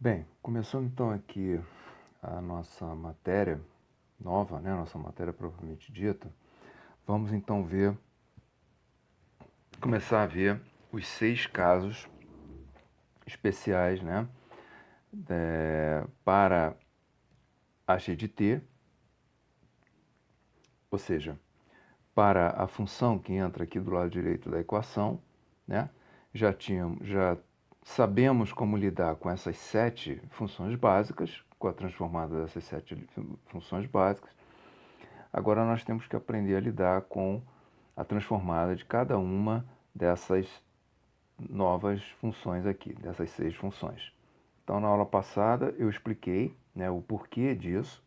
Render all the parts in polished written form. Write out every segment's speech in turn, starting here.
Bem, começando então aqui a nossa matéria nova, né? Nossa matéria propriamente dita, vamos então começar a ver os 6 casos especiais, né? Para a g de t, ou seja, para a função que entra aqui do lado direito da equação, né? Já sabemos como lidar com essas 7 funções básicas, com a transformada dessas 7 funções básicas. Agora nós temos que aprender a lidar com a transformada de cada uma dessas novas funções aqui, dessas 6 funções. Então, na aula passada, eu expliquei, né, o porquê disso,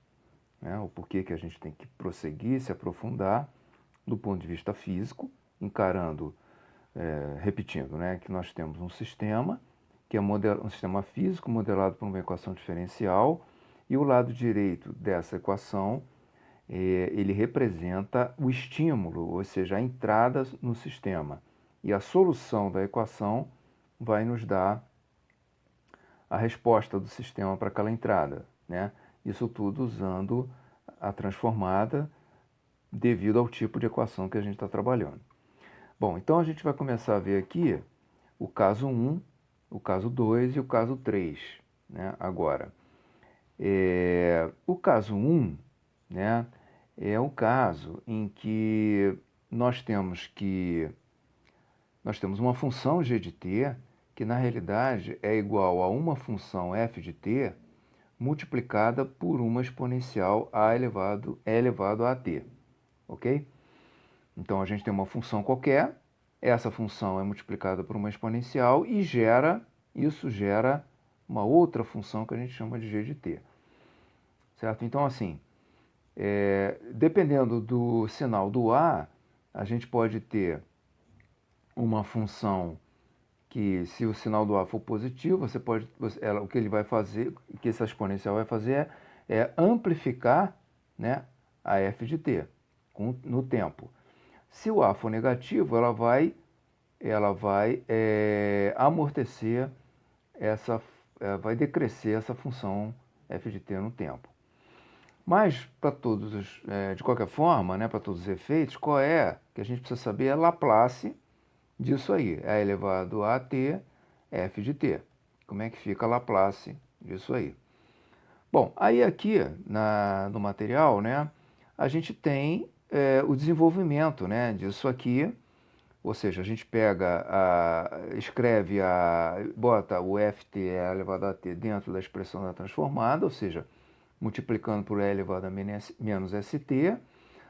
né, o porquê que a gente tem que prosseguir, se aprofundar do ponto de vista físico, encarando, repetindo, né, que nós temos um sistema, que é um sistema físico modelado por uma equação diferencial, e o lado direito dessa equação ele representa o estímulo, ou seja, a entrada no sistema. E a solução da equação vai nos dar a resposta do sistema para aquela entrada, né? Isso tudo usando a transformada devido ao tipo de equação que a gente está trabalhando. Bom, então a gente vai começar a ver aqui o caso 1, o caso 2 e o caso 3, né? Agora, o caso 1, né, é o caso em que nós temos uma função g de t que na realidade é igual a uma função f de t multiplicada por uma exponencial e elevado a t, ok? Então a gente tem uma função qualquer, essa função é multiplicada por uma exponencial e isso gera uma outra função que a gente chama de g de t, certo? Então assim, dependendo do sinal do A, a gente pode ter uma função que, se o sinal do A for positivo, o que ele vai fazer, o que essa exponencial vai fazer é amplificar, né, a f de t no tempo. Se o A for negativo, ela vai amortecer vai decrescer essa função f de t no tempo. Mas, de qualquer forma, né, para todos os efeitos, qual é que a gente precisa saber? É a Laplace disso aí, é elevado a t, f de t. Como é que fica a Laplace disso aí? Bom, aí aqui no material, né, a gente tem o desenvolvimento, né, disso aqui, ou seja, a gente bota o ft elevado a t dentro da expressão da transformada, ou seja, multiplicando por e elevado a menos st.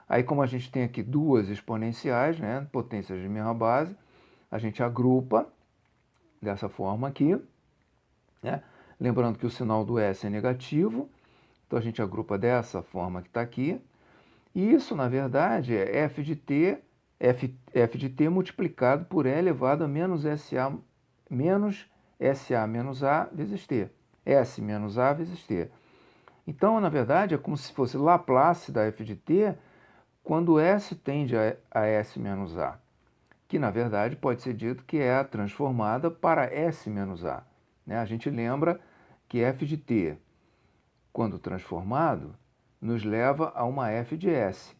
Aí, como a gente tem aqui duas exponenciais, né, potências de mesma base, a gente agrupa dessa forma aqui, né? Lembrando que o sinal do S é negativo, então a gente agrupa dessa forma que está aqui. E isso, na verdade, é f de t multiplicado por e elevado a menos SA menos A vezes t. S menos A vezes t. Então, na verdade, é como se fosse Laplace da f de t quando S tende a S menos A, que, na verdade, pode ser dito que é a transformada para S menos A, né? A gente lembra que f de t, quando transformado, nos leva a uma f de S,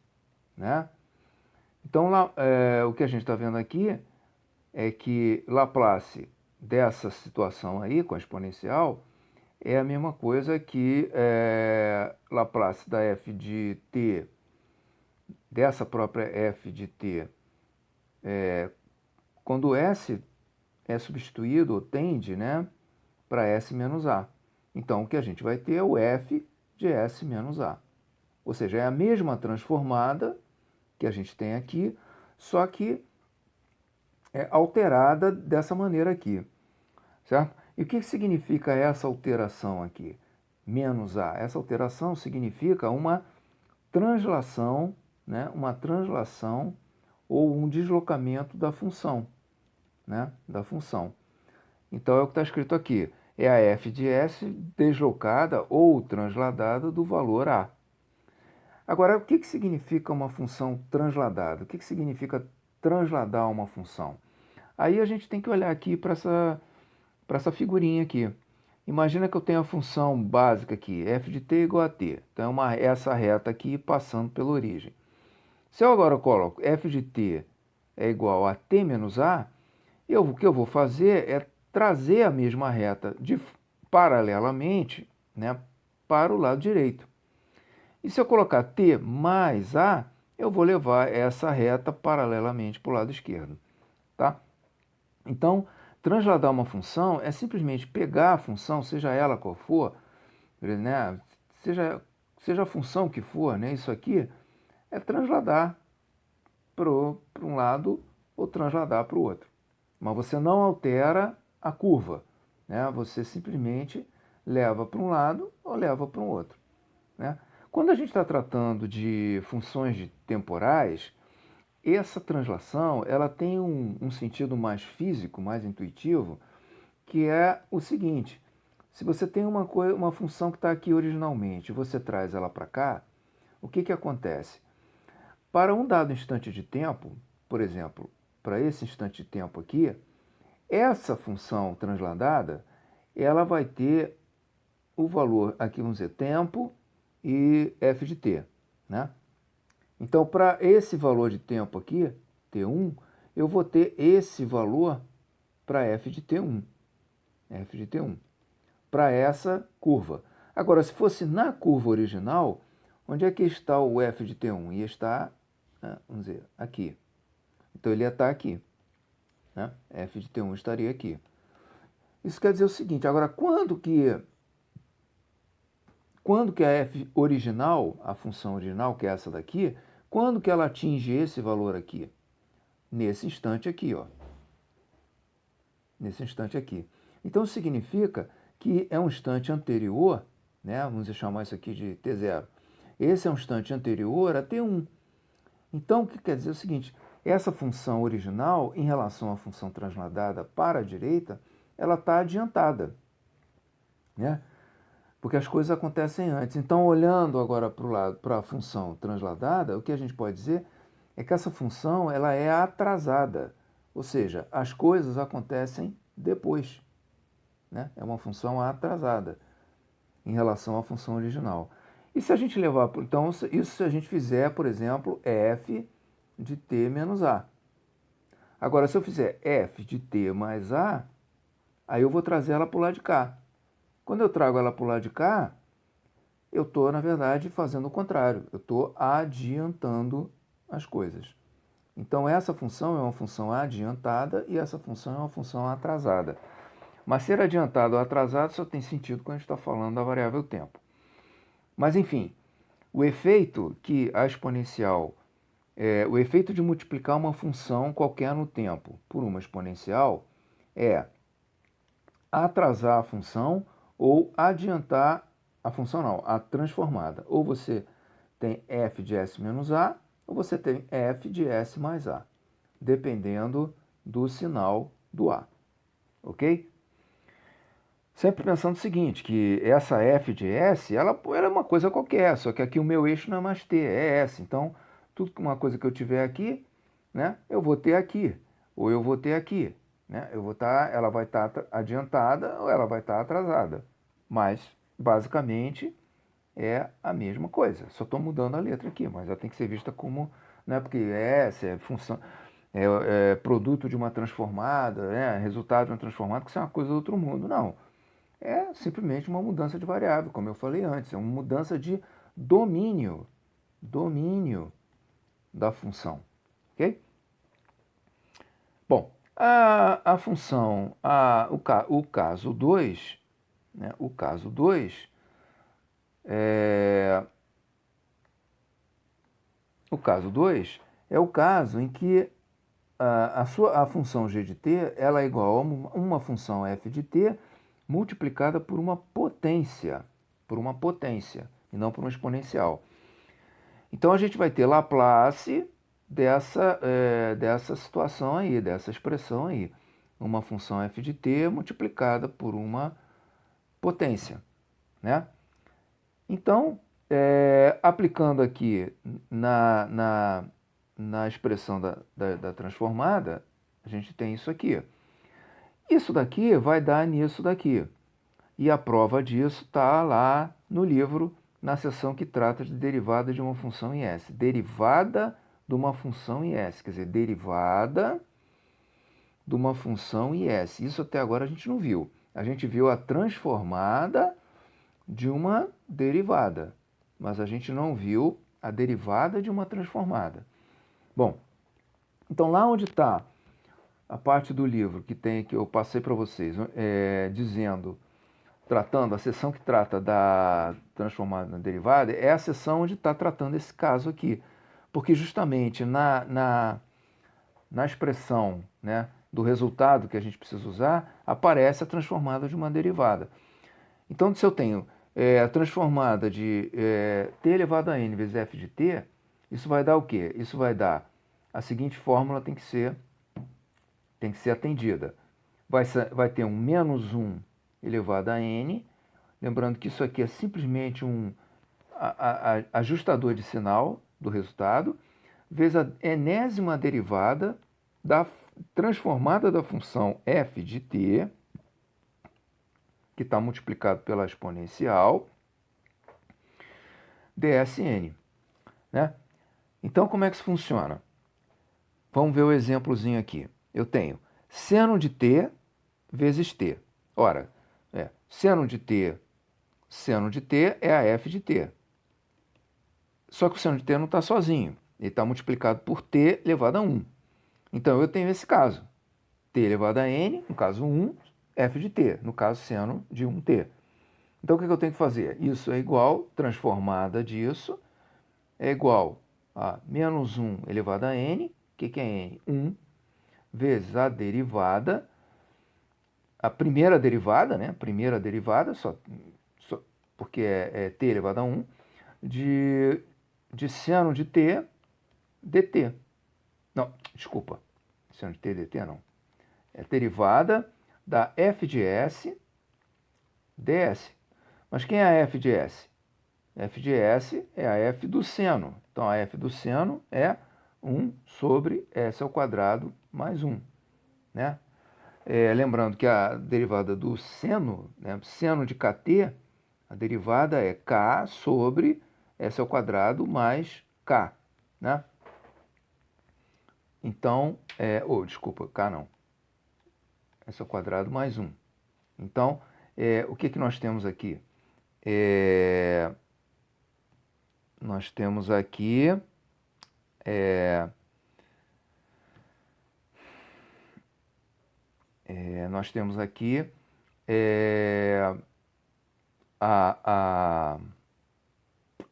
né? Então, o que a gente está vendo aqui é que Laplace dessa situação aí, com a exponencial, é a mesma coisa que Laplace da f de t, dessa própria f de t, quando S é substituído, ou tende, né, para S menos A. Então, o que a gente vai ter é o f de S menos A. Ou seja, é a mesma transformada que a gente tem aqui, só que é alterada dessa maneira aqui, certo? E o que significa essa alteração aqui? Menos A. Essa alteração significa uma translação, né? Uma translação ou um deslocamento da função, né? Da função. Então é o que está escrito aqui. É a f de S deslocada ou transladada do valor A. Agora, o que significa uma função transladada? O que significa transladar uma função? Aí a gente tem que olhar aqui para essa figurinha aqui, Imagina que eu tenho a função básica aqui, f de t igual a t. Então, essa reta aqui passando pela origem. Se eu agora coloco f de t é igual a t menos a, o que eu vou fazer é trazer a mesma reta paralelamente, né, para o lado direito. E se eu colocar t mais a, eu vou levar essa reta paralelamente para o lado esquerdo. Tá? Então, transladar uma função é simplesmente pegar a função, seja ela qual for, né, seja a função que for, né, isso aqui é transladar para um lado ou transladar para o outro. Mas você não altera a curva, né? Você simplesmente leva para um lado ou leva para um outro, né? Quando a gente está tratando de funções temporais, essa translação ela tem um sentido mais físico, mais intuitivo, que é o seguinte: se você tem uma função que está aqui originalmente e você traz ela para cá, o que acontece? Para um dado instante de tempo, por exemplo, para esse instante de tempo aqui, essa função transladada, ela vai ter o valor, aqui vamos dizer, tempo e f de t, né? Então, para esse valor de tempo aqui, t1, eu vou ter esse valor para f de t1, para essa curva. Agora, se fosse na curva original, onde é que está o f de t1? Ia estar, vamos dizer, aqui. Então, ele ia estar aqui, né? F de t1 estaria aqui. Isso quer dizer o seguinte, agora, quando que a f original, a função original, que é essa daqui, quando que ela atinge esse valor aqui? Nesse instante aqui, ó. Nesse instante aqui. Então, significa que é um instante anterior, né? Vamos chamar isso aqui de t0. Esse é um instante anterior a t1. Então, o que quer dizer o seguinte, essa função original, em relação à função transladada para a direita, ela está adiantada, né? Porque as coisas acontecem antes. Então, olhando agora para o lado, para a função transladada, o que a gente pode dizer é que essa função ela é atrasada, ou seja, as coisas acontecem depois, né? É uma função atrasada em relação à função original. E se a gente levar, então, isso se a gente fizer, por exemplo, f de t menos a. Agora, se eu fizer f de t mais a, aí eu vou trazer ela para o lado de cá. Quando eu trago ela para o lado de cá, eu estou, na verdade, fazendo o contrário. Eu estou adiantando as coisas. Então, essa função é uma função adiantada e essa função é uma função atrasada. Mas ser adiantado ou atrasado só tem sentido quando a gente está falando da variável tempo. Mas, enfim, o efeito que a exponencial, o efeito de multiplicar uma função qualquer no tempo por uma exponencial é atrasar a função ou adiantar a função, não, a transformada. Ou você tem f de s menos a, ou você tem f de s mais a, dependendo do sinal do a, ok? Sempre pensando o seguinte, que essa f de s, ela é uma coisa qualquer, só que aqui o meu eixo não é mais t, é s. Então, tudo que uma coisa que eu tiver aqui, né, eu vou ter aqui, ou eu vou ter aqui, né? Ela vai estar adiantada ou ela vai estar atrasada. Mas, basicamente, é a mesma coisa. Só estou mudando a letra aqui, mas ela tem que ser vista como, né, porque S é função, é produto de uma transformada, né, resultado de uma transformada, que isso é uma coisa do outro mundo. Não. É simplesmente uma mudança de variável, como eu falei antes. É uma mudança de domínio. Domínio da função. Ok? Bom, a função, o caso 2, né, o caso 2 é, o caso 2 é o caso em que a função g de t ela é igual a uma função f de t multiplicada por uma potência, e não por uma exponencial. Então a gente vai ter Laplace dessa situação aí, dessa expressão aí. Uma função f de t multiplicada por uma potência, né? Então, aplicando aqui na expressão da transformada, a gente tem isso aqui. Isso daqui vai dar nisso daqui. E a prova disso está lá no livro, na seção que trata de derivada de uma função em S. Derivada de uma função em S, quer dizer, derivada de uma função em S. Isso até agora a gente não viu. A gente viu a transformada de uma derivada, mas a gente não viu a derivada de uma transformada. Bom, então lá onde está a parte do livro que eu passei para vocês, dizendo, tratando, a seção que trata da transformada na derivada, é a seção onde está tratando esse caso aqui. Porque justamente na expressão, né, do resultado que a gente precisa usar, aparece a transformada de uma derivada. Então, se eu tenho a transformada de t elevado a n vezes f de t, isso vai dar o quê? Isso vai dar a seguinte fórmula tem que ser atendida. Vai ter um menos 1 elevado a n, lembrando que isso aqui é simplesmente um ajustador de sinal do resultado, vezes a enésima derivada da transformada da função f de t, que está multiplicado pela exponencial, dsn. Né? Então, como é que isso funciona? Vamos ver o exemplozinho aqui. Eu tenho seno de t vezes t. Ora, seno de t é a f de t. Só que o seno de t não está sozinho. Ele está multiplicado por t elevado a 1. Então, eu tenho esse caso. T elevado a n, no caso 1, f de t, no caso seno de 1t. Então, o que eu tenho que fazer? Isso é igual, transformada disso, é igual a menos 1 elevado a n, que é n? 1, vezes a derivada, a primeira derivada, né? Primeira derivada, porque é t elevado a 1, de seno de t dt. Não, desculpa, seno de t dt não. É derivada da f de s ds. Mas quem é a f de s? F de s é a f do seno. Então, a f do seno é 1 sobre s ao quadrado mais 1. Né? Lembrando que a derivada do seno, né, seno de kt, a derivada é k sobre s ao quadrado mais k. Né? Então, desculpa, k não. S ao quadrado mais 1. Então, o que nós temos aqui? Nós temos aqui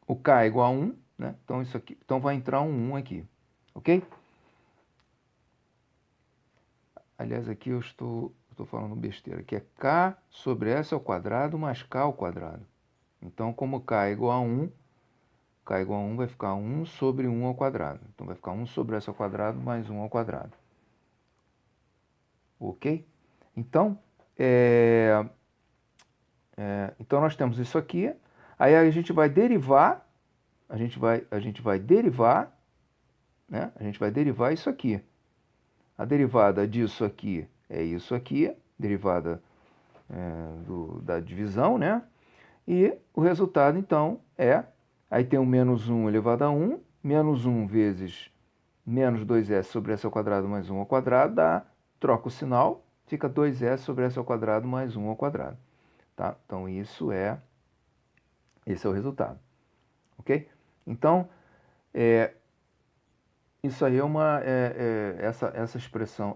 o k é igual a 1, né? Então isso aqui, então vai entrar um 1 aqui, ok? Aliás, aqui eu estou falando besteira, que é k sobre s ao quadrado mais k ao quadrado. Então, como k é igual a 1, k igual a 1 vai ficar 1 sobre 1 ao quadrado. Então, vai ficar 1 sobre s ao quadrado mais 1 ao quadrado. Ok? Então, então nós temos isso aqui. Aí a gente vai derivar, a gente vai derivar, né? A gente vai derivar isso aqui. A derivada disso aqui é isso aqui, derivada da divisão, né? E o resultado, então, aí tem o menos 1 elevado a 1, menos 1 vezes menos 2s sobre s ao quadrado mais 1 ao quadrado, troca o sinal, fica 2s sobre s ao quadrado mais 1 ao quadrado. Tá? Então, esse é o resultado. Ok? Então, isso aí essa expressão,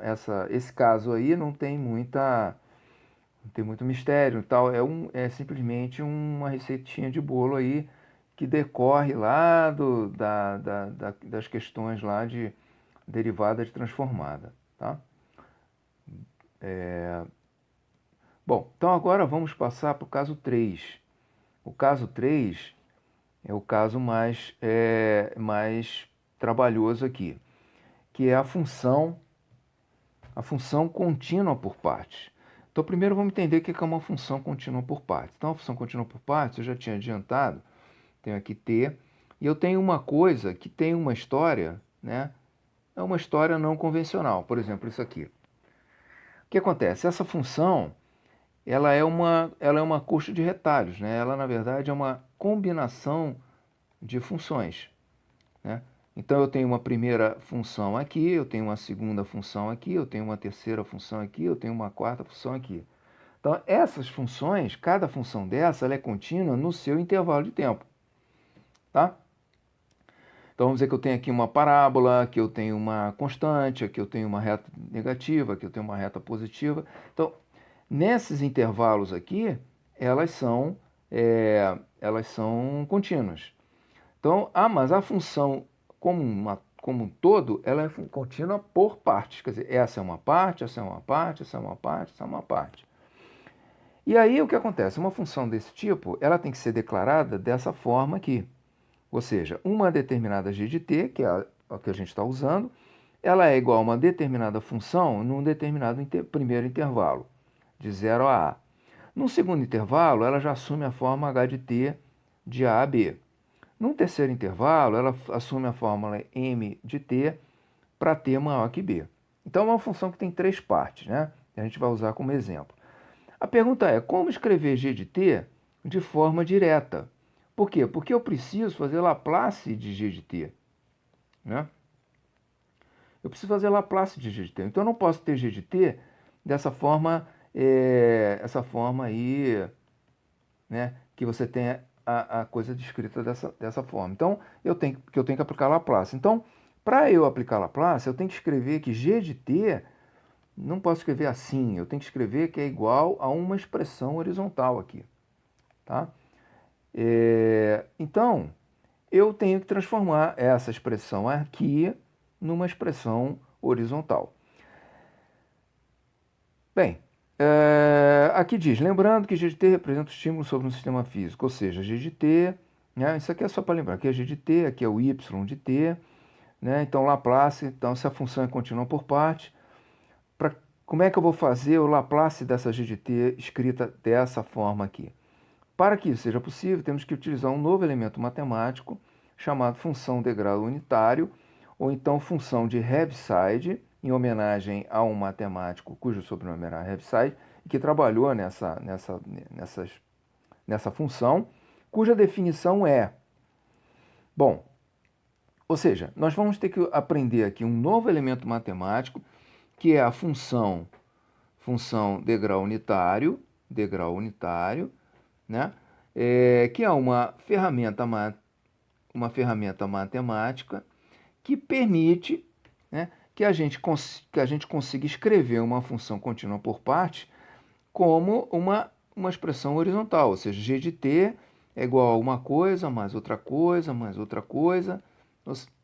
esse caso aí não tem muito mistério, tal. É simplesmente uma receitinha de bolo aí que decorre lá das questões lá de derivada de transformada, tá? Bom, então agora vamos passar para o caso 3. O caso 3 é o caso mais trabalhoso aqui, que é a função contínua por partes. Então, primeiro vamos entender o que é uma função contínua por partes. Então, a função contínua por partes, eu já tinha adiantado, tenho aqui t, e eu tenho uma coisa que tem uma história, né? É uma história não convencional. Por exemplo, isso aqui. O que acontece? Essa função, ela é uma coxa de retalhos, né? Ela, na verdade, é uma combinação de funções, né? Então, eu tenho uma primeira função aqui, eu tenho uma segunda função aqui, eu tenho uma terceira função aqui, eu tenho uma quarta função aqui. Então, essas funções, cada função dessa, ela é contínua no seu intervalo de tempo, tá? Então, vamos dizer que eu tenho aqui uma parábola, que eu tenho uma constante, que eu tenho uma reta negativa, que eu tenho uma reta positiva. Então, nesses intervalos aqui, elas são contínuas. Então, mas a função como um todo, ela é contínua por partes. Quer dizer, essa é uma parte, essa é uma parte, essa é uma parte, essa é uma parte. E aí o que acontece? Uma função desse tipo, ela tem que ser declarada dessa forma aqui. Ou seja, uma determinada g de t, que é a que a gente está usando, ela é igual a uma determinada função num determinado primeiro intervalo, de 0 a a. No segundo intervalo, ela já assume a forma h de t de a a b. Num terceiro intervalo, ela assume a fórmula m de t para t maior que b. Então, é uma função que tem três partes, né? A gente vai usar como exemplo. A pergunta é, como escrever g de t de forma direta? Por quê? Porque eu preciso fazer Laplace de g de t, né? Eu preciso fazer Laplace de g de t. Então, eu não posso ter g de t dessa forma, essa forma aí, né? Que você tem a coisa descrita dessa forma. Então, eu tenho que aplicar Laplace. Então, para eu aplicar Laplace, eu tenho que escrever que g de t, não posso escrever assim, eu tenho que escrever que é igual a uma expressão horizontal aqui, tá? Então, eu tenho que transformar essa expressão aqui numa expressão horizontal. Bem, aqui diz, lembrando que g de t representa o estímulo sobre um sistema físico, ou seja, g de t, né, isso aqui é só para lembrar, aqui é g de t, aqui é o y de t, né, então Laplace, então se a função é contínua por parte, como é que eu vou fazer o Laplace dessa g de t escrita dessa forma aqui? Para que isso seja possível, temos que utilizar um novo elemento matemático chamado função de grau unitário, ou então função de Heaviside, em homenagem a um matemático cujo sobrenome era Heaviside, que trabalhou nessa função, cuja definição é... Bom, ou seja, nós vamos ter que aprender aqui um novo elemento matemático, que é a função degrau unitário, né? Que é uma ferramenta matemática que permite, né, que a gente consiga escrever uma função contínua por partes como uma expressão horizontal, ou seja, g de t é igual a uma coisa, mais outra coisa, mais outra coisa,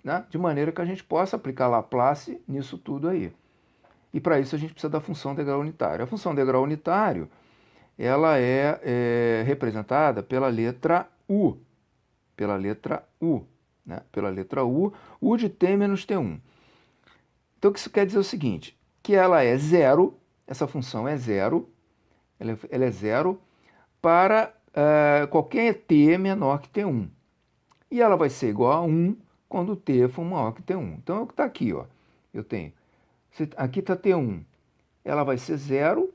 né, de maneira que a gente possa aplicar Laplace nisso tudo aí. E para isso a gente precisa da função degrau unitário. A função degrau unitário, ela é representada pela letra U. Pela letra U. Né? Pela letra U. U de t menos t1. Então, o que isso quer dizer é o seguinte, que ela é zero, essa função é zero, ela é zero para qualquer t menor que t1. E ela vai ser igual a 1 quando t for maior que t1. Então, é o que está aqui, ó. Eu tenho, aqui está t1, ela vai ser zero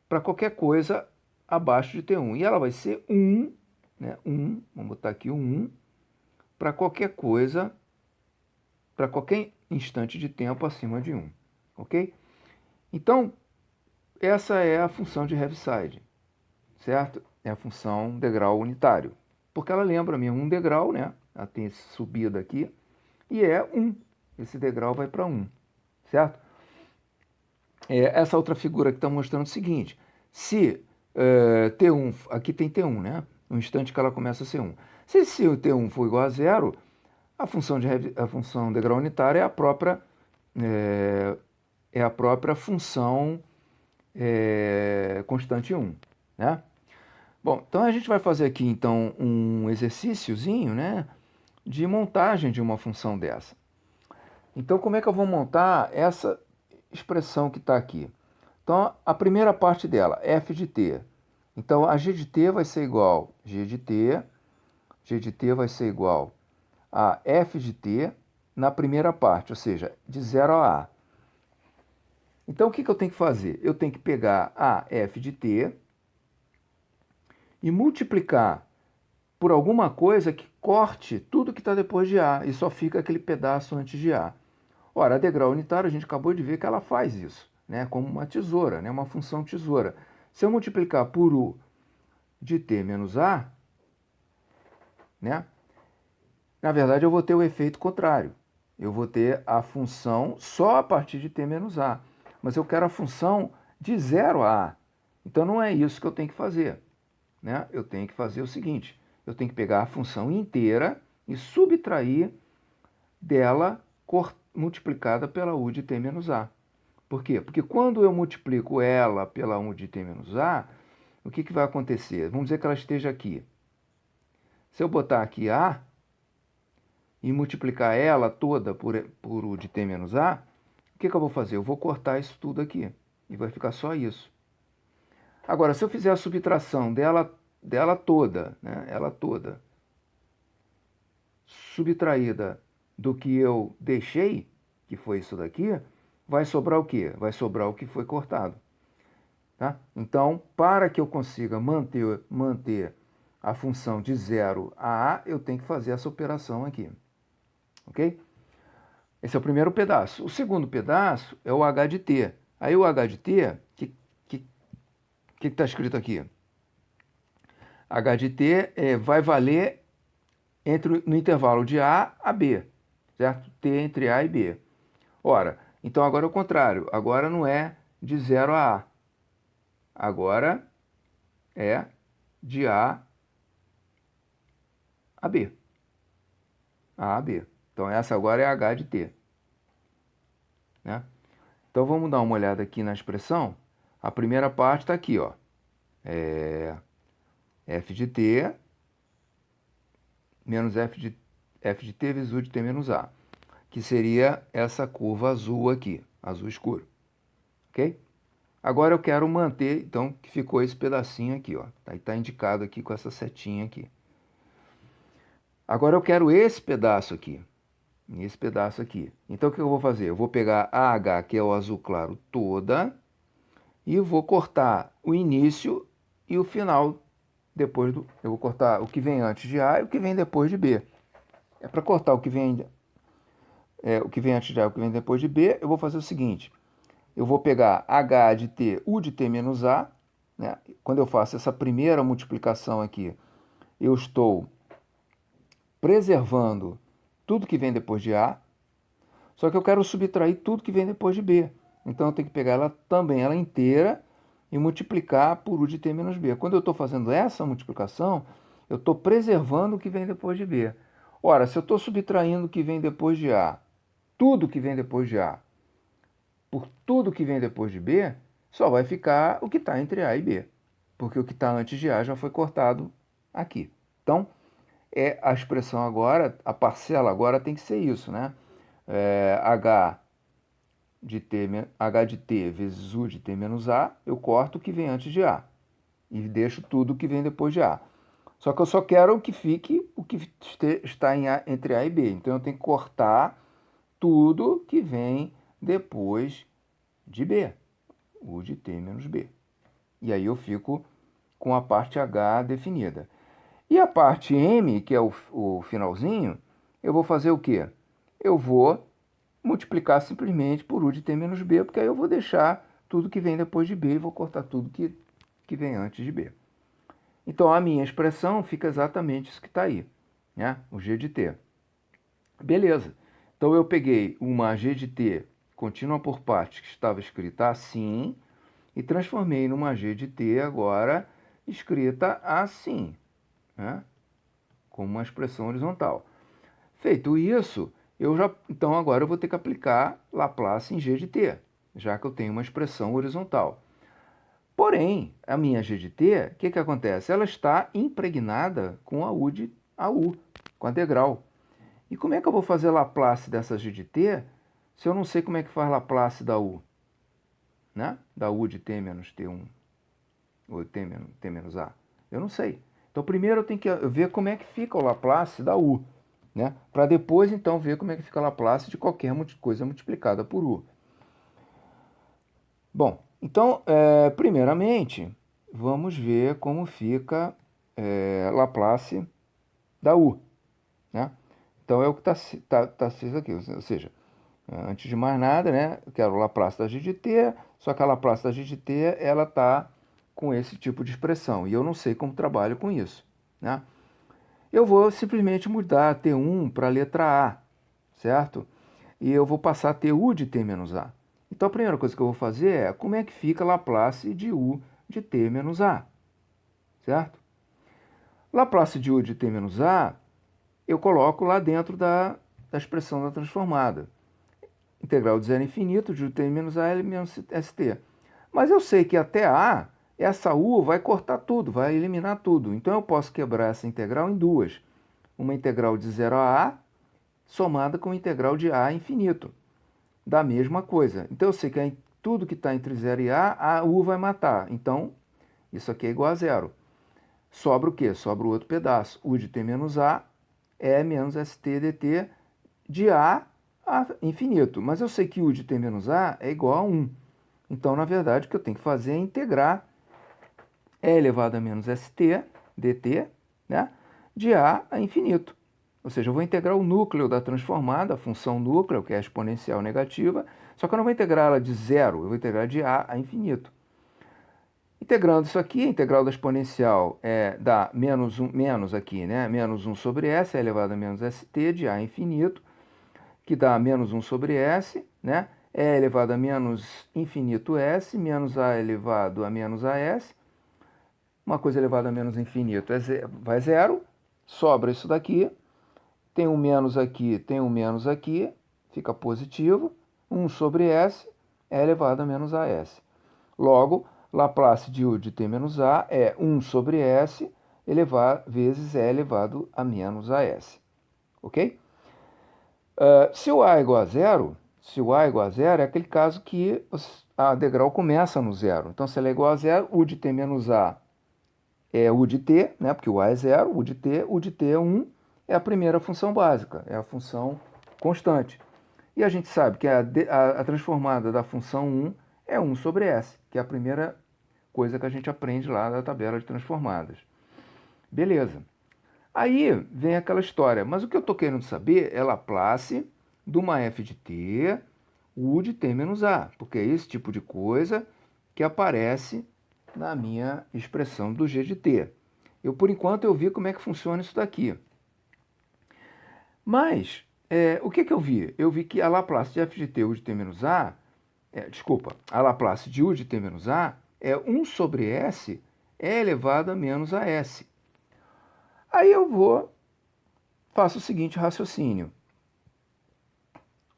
para qualquer coisa abaixo de t1. E ela vai ser 1, né? 1, vamos botar aqui o 1, para qualquer coisa, para qualquer instante de tempo acima de 1. Ok? Então, essa é a função de Heaviside, certo? É a função degrau unitário. Porque ela lembra mesmo um degrau, né? Ela tem essa subida aqui, e é 1. Esse degrau vai para 1, certo? Essa outra figura que está mostrando o seguinte, se T1, aqui tem T1, né? No instante que ela começa a ser 1. Se o T1 for igual a zero, a função degrau unitária é a própria função constante 1, né? Bom, então a gente vai fazer aqui então um exercíciozinho, né, de montagem de uma função dessa. Então, como é que eu vou montar essa expressão que está aqui? Então, a primeira parte dela, f de t. Então, a g de t vai ser igual a g de t vai ser igual a f de t na primeira parte, ou seja, de 0 a a. Então, o que eu tenho que fazer? Eu tenho que pegar a f de t e multiplicar por alguma coisa que corte tudo que está depois de A e só fica aquele pedaço antes de A. Ora, a degrau unitário, a gente acabou de ver que ela faz isso, né? Como uma tesoura, né? Uma função tesoura. Se eu multiplicar por U de t menos A, né? Na verdade, eu vou ter o efeito contrário. Eu vou ter a função só a partir de t menos A. Mas eu quero a função de 0 a A. Então, não é isso que eu tenho que fazer, né? Eu tenho que fazer o seguinte, eu tenho que pegar a função inteira e subtrair dela multiplicada pela u de t menos a. Por quê? Porque quando eu multiplico ela pela u de t menos a, o que vai acontecer? Vamos dizer que ela esteja aqui. Se eu botar aqui a e multiplicar ela toda por u de t menos a, o que eu vou fazer? Eu vou cortar isso tudo aqui e vai ficar só isso. Agora, se eu fizer a subtração dela toda, né, ela toda, subtraída do que eu deixei, que foi isso daqui, vai sobrar o quê? Vai sobrar o que foi cortado. Tá? Então, para que eu consiga manter a função de 0 a A, eu tenho que fazer essa operação aqui. Ok? Esse é o primeiro pedaço. O segundo pedaço é o h de t. Aí o h de t, o que está escrito aqui? H de t vai valer no intervalo de A a B, certo? T entre A e B. Ora, então agora é o contrário. Agora não é de 0 a A. Agora é de A a B. A a B. Então essa agora é H de T. Né? Então vamos dar uma olhada aqui na expressão. A primeira parte está aqui, ó. F de T menos F de T vezes U de T menos A, que seria essa curva azul aqui, azul escuro. Ok? Agora eu quero manter, então, que ficou esse pedacinho aqui, ó. Está indicado aqui com essa setinha aqui. Agora eu quero esse pedaço aqui. Esse pedaço aqui. Então o que eu vou fazer? Eu vou pegar a H, que é o azul claro, toda, e vou cortar o início e o final depois do. Eu vou cortar o que vem antes de A e o que vem depois de B. É para cortar o que vem antes de A e o que vem depois de B, eu vou fazer o seguinte. Eu vou pegar H de T, U de T menos A, né? Quando eu faço essa primeira multiplicação aqui, eu estou preservando tudo que vem depois de A, só que eu quero subtrair tudo que vem depois de B. Então eu tenho que pegar ela também, ela inteira, e multiplicar por U de T menos B. Quando eu estou fazendo essa multiplicação, eu estou preservando o que vem depois de B. Ora, se eu estou subtraindo o que vem depois de A, tudo que vem depois de A, por tudo que vem depois de B, só vai ficar o que está entre A e B. Porque o que está antes de A já foi cortado aqui. Então, a expressão agora, a parcela agora tem que ser isso, né? H de T vezes U de T menos A, eu corto o que vem antes de A. E deixo tudo o que vem depois de A. Só que eu só quero que fique o que está entre A e B. Então eu tenho que cortar tudo que vem depois de B. U de T menos B. E aí eu fico com a parte H definida. E a parte M, que é o finalzinho, eu vou fazer o quê? Eu vou multiplicar simplesmente por U de T menos B, porque aí eu vou deixar tudo que vem depois de B e vou cortar tudo que vem antes de B. Então, a minha expressão fica exatamente isso que está aí, né? O G de T. Beleza. Então, eu peguei uma G de T contínua por partes que estava escrita assim e transformei numa G de T agora escrita assim, né? Como uma expressão horizontal. Feito isso, então agora eu vou ter que aplicar Laplace em G de T, já que eu tenho uma expressão horizontal. Porém, a minha G de T, o que acontece? Ela está impregnada com a U, com a degrau. E como é que eu vou fazer Laplace dessa G de T se eu não sei como é que faz Laplace da U? Né? Da U de T menos T1, ou T menos A. Eu não sei. Então, primeiro eu tenho que ver como é que fica o Laplace da U, né? Para depois, então, ver como é que fica o Laplace de qualquer coisa multiplicada por U. Bom, então, primeiramente, vamos ver como fica Laplace da U, né? Então, é o que está escrito aqui, ou seja, antes de mais nada, né, eu quero o Laplace da g de t, só que a Laplace da g de t, ela está com esse tipo de expressão, e eu não sei como trabalho com isso, né? Eu vou simplesmente mudar T1 para a letra A, certo? E eu vou passar TU de T menos A. Então a primeira coisa que eu vou fazer é como é que fica Laplace de U de T menos A, certo? Laplace de U de T menos A, eu coloco lá dentro da expressão da transformada. Integral de zero a infinito de U de T menos A L menos ST. Mas eu sei que até A, essa U vai cortar tudo, vai eliminar tudo. Então eu posso quebrar essa integral em duas. Uma integral de 0 a A somada com a integral de A a infinito, da mesma coisa. Então eu sei que tudo que está entre 0 e a U vai matar. Então, isso aqui é igual a zero. Sobra o quê? Sobra o outro pedaço. U de t menos A é menos st dt de A a infinito. Mas eu sei que U de t menos A é igual a 1. Então, na verdade, o que eu tenho que fazer é integrar E elevado a menos st dt, né, de A a infinito. Ou seja, eu vou integrar o núcleo da transformada, a função núcleo, que é a exponencial negativa, só que eu não vou integrar ela de zero, eu vou integrar de A a infinito. Integrando isso aqui, a integral da exponencial dá menos 1, menos aqui, né? Menos 1 sobre S é elevado a menos st de A a infinito, que dá menos 1 sobre S, né? É elevado a menos infinito S, menos A elevado a menos AS. Uma coisa elevada a menos infinito vai zero, sobra isso daqui. Tem um menos aqui, tem um menos aqui, fica positivo. 1 sobre S é elevado a menos AS. Logo, Laplace de U de t menos A é 1 sobre S vezes E elevado a menos AS. Ok? Se o A é igual a zero, é aquele caso que a degrau começa no zero. Então, se ela é igual a zero, U de t menos A é U de t, né? Porque o A é zero, U de t é 1, é a primeira função básica, é a função constante. E a gente sabe que a transformada da função 1 é 1 sobre S, que é a primeira coisa que a gente aprende lá da tabela de transformadas. Beleza. Aí vem aquela história, mas o que eu estou querendo saber é Laplace de uma f de t, U de t menos A, porque é esse tipo de coisa que aparece na minha expressão do g de t. Por enquanto, eu vi como é que funciona isso daqui. Mas, o que eu vi? Eu vi que a Laplace de f de t, U de t menos A, a Laplace de U de t menos A é 1 sobre S é elevado a menos a S. Aí faço o seguinte raciocínio.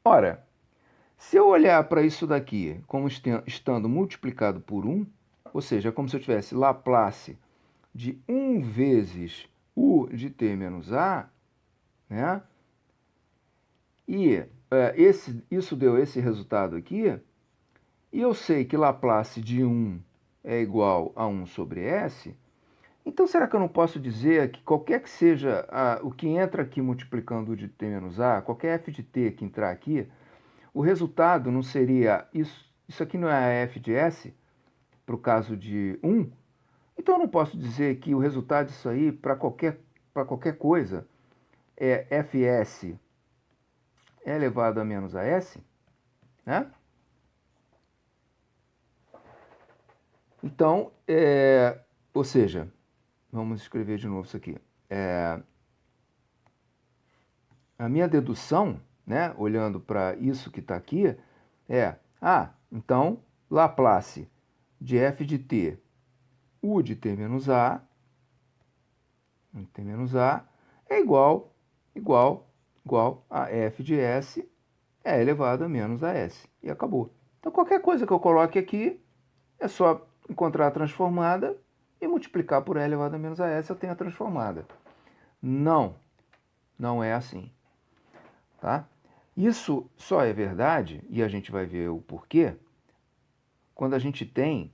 Ora, se eu olhar para isso daqui como estando multiplicado por 1, ou seja, é como se eu tivesse Laplace de 1 vezes U de t menos A, né? E isso deu esse resultado aqui, e eu sei que Laplace de 1 é igual a 1 sobre S, então será que eu não posso dizer que qualquer que seja o que entra aqui multiplicando o de t menos A, qualquer f de t que entrar aqui, o resultado não seria isso aqui não é a f de S, para o caso de 1? Então eu não posso dizer que o resultado disso aí, para qualquer coisa, é fs é elevado a menos a s, né? Então, ou seja, vamos escrever de novo isso aqui. A minha dedução, né, olhando para isso que está aqui, então, Laplace de f de t, U de t menos A, é igual a f de s é elevado a menos a s. E acabou. Então, qualquer coisa que eu coloque aqui, é só encontrar a transformada e multiplicar por e elevado a menos a s, eu tenho a transformada. Não, não é assim. Tá? Isso só é verdade, e a gente vai ver o porquê, quando a gente tem...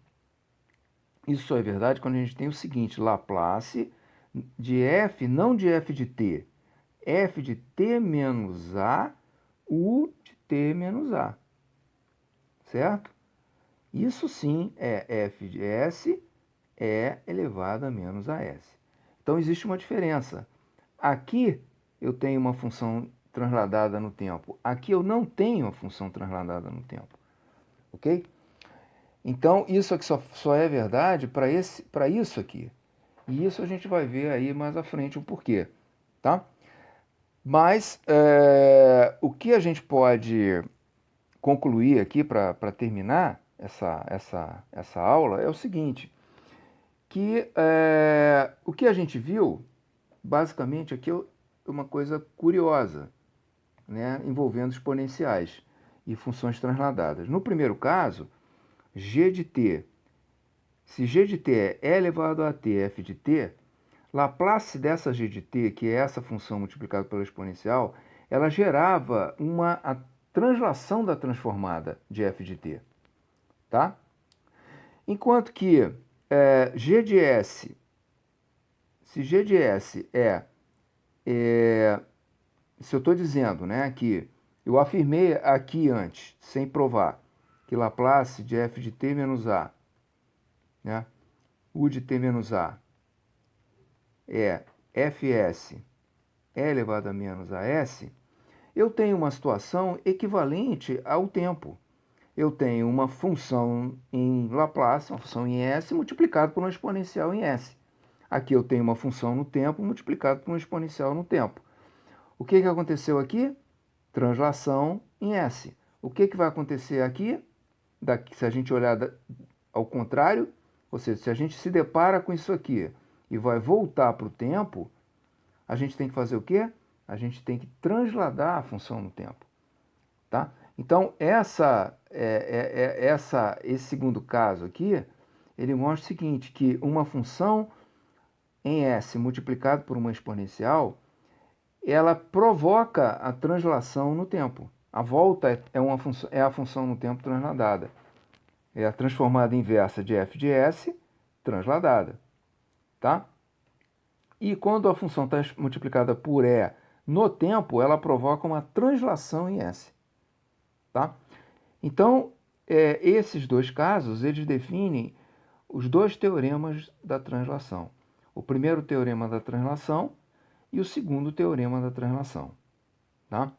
Isso só é verdade quando a gente tem o seguinte, Laplace de f, não de f de t, f de t menos a, U de t menos a. Certo? Isso sim é f de s e elevado a menos a s. Então existe uma diferença. Aqui eu tenho uma função transladada no tempo. Aqui eu não tenho a função transladada no tempo. Ok? Então isso aqui só é verdade para isso aqui. E isso a gente vai ver aí mais à frente o porquê. Tá? Mas o que a gente pode concluir aqui para terminar essa aula é o seguinte, que o que a gente viu, basicamente, aqui é uma coisa curiosa, né, envolvendo exponenciais e funções transladadas. No primeiro caso, g de t, se g de t é e elevado a t f de t, Laplace dessa g de t, que é essa função multiplicada pela exponencial, ela gerava a translação da transformada de f de t. Tá? Enquanto que g de s, se g de s se eu estou dizendo, né, que eu afirmei aqui antes, sem provar, que Laplace de f de t menos a, né, u de t menos a, é fs e elevado a menos a s, eu tenho uma situação equivalente ao tempo. Eu tenho uma função em Laplace, uma função em s, multiplicado por uma exponencial em s. Aqui eu tenho uma função no tempo multiplicado por uma exponencial no tempo. O que aconteceu aqui? Translação em s. O que vai acontecer aqui? Se a gente olhar ao contrário, ou seja, se a gente se depara com isso aqui e vai voltar para o tempo, a gente tem que fazer o quê? A gente tem que transladar a função no tempo. Tá? Então, esse segundo caso aqui, ele mostra o seguinte, que uma função em s multiplicado por uma exponencial, ela provoca a translação no tempo. A volta é a função no tempo transladada. É a transformada inversa de f de s transladada. Tá? E quando a função está multiplicada por e no tempo, ela provoca uma translação em s. Tá? Então, esses dois casos, eles definem os dois teoremas da translação. O primeiro teorema da translação e o segundo teorema da translação. Tá?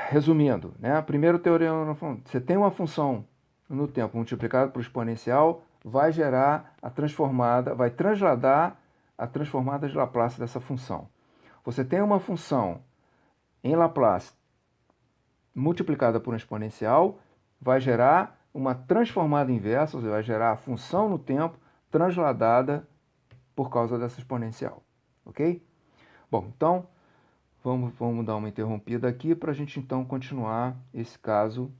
Resumindo, né? Primeiro teorema, você tem uma função no tempo multiplicada por exponencial, vai gerar a transformada, vai transladar a transformada de Laplace dessa função. Você tem uma função em Laplace multiplicada por um exponencial, vai gerar uma transformada inversa, ou seja, vai gerar a função no tempo transladada por causa dessa exponencial. Ok? Bom, então vamos dar uma interrompida aqui para a gente então continuar esse caso,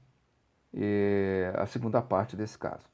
a segunda parte desse caso.